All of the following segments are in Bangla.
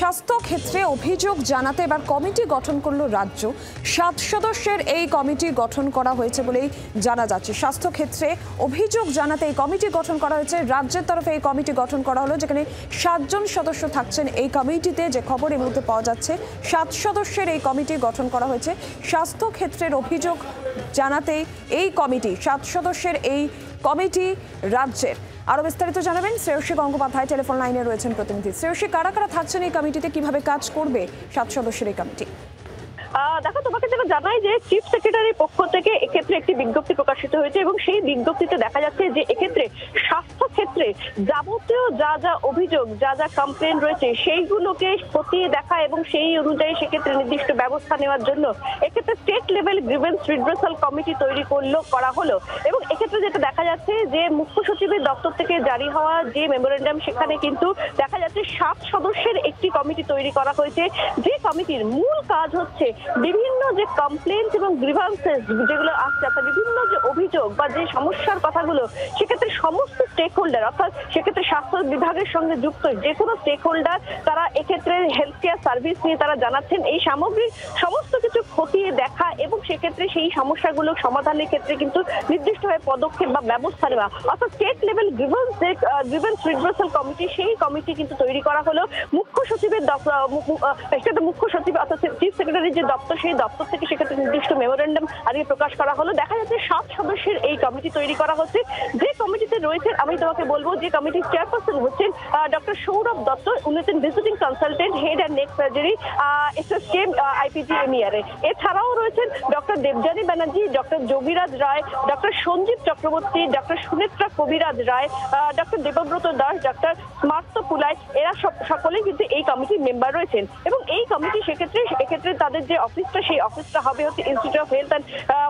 স্বাস্থ্য ক্ষেত্রে অভিযোগ জানাতে এবার কমিটি গঠন করলো রাজ্য। 7 সদস্যের এই কমিটি গঠন করা হয়েছে বলেই জানা যাচ্ছে। স্বাস্থ্য ক্ষেত্রে অভিযোগ জানাতে এই কমিটি গঠন করা হয়েছে। রাজ্যের তরফে এই কমিটি গঠন করা হলো, যেখানে 7 জন সদস্য থাকছেন এই কমিটিতে। যে খবর এই মুহূর্তে পাওয়া যাচ্ছে, 7 সদস্যের এই কমিটি গঠন করা হয়েছে স্বাস্থ্য ক্ষেত্রের অভিযোগ জানাতে। এই কমিটি 7 সদস্যের এই কমিটি রাজ্যের। আরো বিস্তারিত জানাবেন শ্রেয়সী গঙ্গোপাধ্যায়, টেলিফোন লাইনে রয়েছেন প্রতিনিধি। শ্রেয়সী, কারা কারা থাকছেন এই কমিটিতে, কিভাবে কাজ করবে 7 সদস্যের এই কমিটি? দেখো, তোমাকে যেটা জানাই যে চিফ সেক্রেটারির পক্ষ থেকে এক্ষেত্রে একটি বিজ্ঞপ্তি প্রকাশিত হয়েছে এবং সেই বিজ্ঞপ্তিতে দেখা যাচ্ছে যে এক্ষেত্রে স্বাস্থ্য ক্ষেত্রে যাবতীয় যা যা অভিযোগ, যা যা কমপ্লেন রয়েছে সেইগুলোকে খতিয়ে দেখা এবং সেই অনুযায়ী সেক্ষেত্রে নির্দিষ্ট ব্যবস্থা নেওয়ার জন্য এক্ষেত্রে state level grievance redressal committee তৈরি করা হলো। এবং এক্ষেত্রে যেটা দেখা যাচ্ছে যে মুখ্য সচিবের দপ্তর থেকে জারি হওয়া যে মেমোরেন্ডাম, সেখানে কিন্তু দেখা যাচ্ছে 7 সদস্যের একটি কমিটি তৈরি করা হয়েছে। যে কমিটির মূল কাজ হচ্ছে বিভিন্ন যে কমপ্লেন্ট এবং গ্রিভান্সেস যেগুলো আসছে, অর্থাৎ বিভিন্ন যে অভিযোগ বা যে সমস্যার কথাগুলো, সেক্ষেত্রে সমস্ত স্টেক হোল্ডার, অর্থাৎ সেক্ষেত্রে স্বাস্থ্য বিভাগের সঙ্গে যুক্ত যে কোনো স্টেক হোল্ডার, তারা এক্ষেত্রে হেলথ কেয়ার সার্ভিস নিয়ে তারা জানাচ্ছেন এই সামগ্রিক সমস্ত কিছু খতিয়ে দেখা এবং সেক্ষেত্রে সেই সমস্যাগুলো সমাধানের ক্ষেত্রে কিন্তু নির্দিষ্টভাবে পদক্ষেপ বা ব্যবস্থা নেওয়া, অর্থাৎ state level grievance redressal committee, সেই কমিটি কিন্তু তৈরি করা হলো। মুখ্য সচিবের মুখ্য সচিব অর্থাৎ চিফ সেক্রেটারির যে দপ্তর, সেই দপ্তর থেকে সেক্ষেত্রে নির্দিষ্ট মেমোরেন্ডাম আজকে প্রকাশ করা হলো। দেখা যাচ্ছে 7 সদস্যের এই কমিটি তৈরি করা হচ্ছে। যে কমিটিতে রয়েছেন, আমি তোমাকে বলবো, যে কমিটির চেয়ারপারসন হচ্ছেন ডক্টর সৌরভ দত্ত, উনি হচ্ছেন visiting consultant, head and neck surgery, SSKM IPGMER. এছাড়াও রয়েছেন doctor Debjani Banerjee, doctor Jogiraj Roy, doctor Sanjeev Chakraborty, doctor Sunetra Kabiraj Roy, doctor Debabrata Das, doctor Smarta Pulai. এরা সকলেই কিন্তু এই কমিটির মেম্বার রয়েছেন। এবং এই কমিটি এক্ষেত্রে তাদের যে অফিসটা, সেই অফিসটা হবে হচ্ছে institute of health and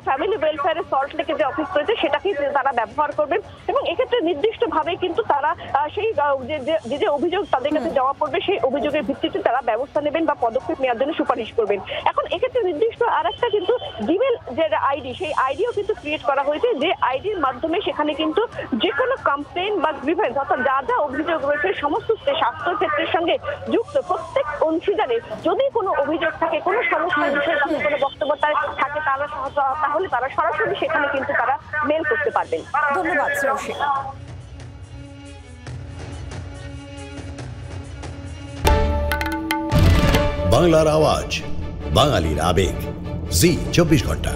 family ওয়েলফেয়ারের সল্ট লেকে যে অফিস রয়েছে, সেটাকেই তারা ব্যবহার করবেন। এবং এক্ষেত্রে নির্দিষ্টভাবে কিন্তু তারা সেই যে অভিযোগ তাদের কাছে জমা পড়বে, সেই অভিযোগের ভিত্তিতে তারা ব্যবস্থা নেবেন বা পদক্ষেপ নেওয়ার জন্য সুপারিশ করবেন। এখন এক্ষেত্রে নির্দিষ্ট আর একটা কিন্তু জিমেল যে আইডি, সেই আইডিও কিন্তু ক্রিয়েট করা হয়েছে, যে আইডির মাধ্যমে সেখানে কিন্তু যে কোনো কমপ্লেন বা গ্রিভেন্স, অর্থাৎ যা যা অভিযোগ রয়েছে সমস্ত স্বাস্থ্য ক্ষেত্রের সঙ্গে যুক্ত প্রত্যেক অংশীদারের যদি কোনো অভিযোগ থাকে, কোনো সমস্যার বিষয়ে তাদের কোনো বক্তব্য থাকে, তাহলে তারা সরাসরি সেখানে কিন্তু তারা মেল করতে পারবেন। ধন্যবাদ শ্রেয়সী। বাংলার আওয়াজ, বাঙালির আবেগ, জি 24 ঘন্টা।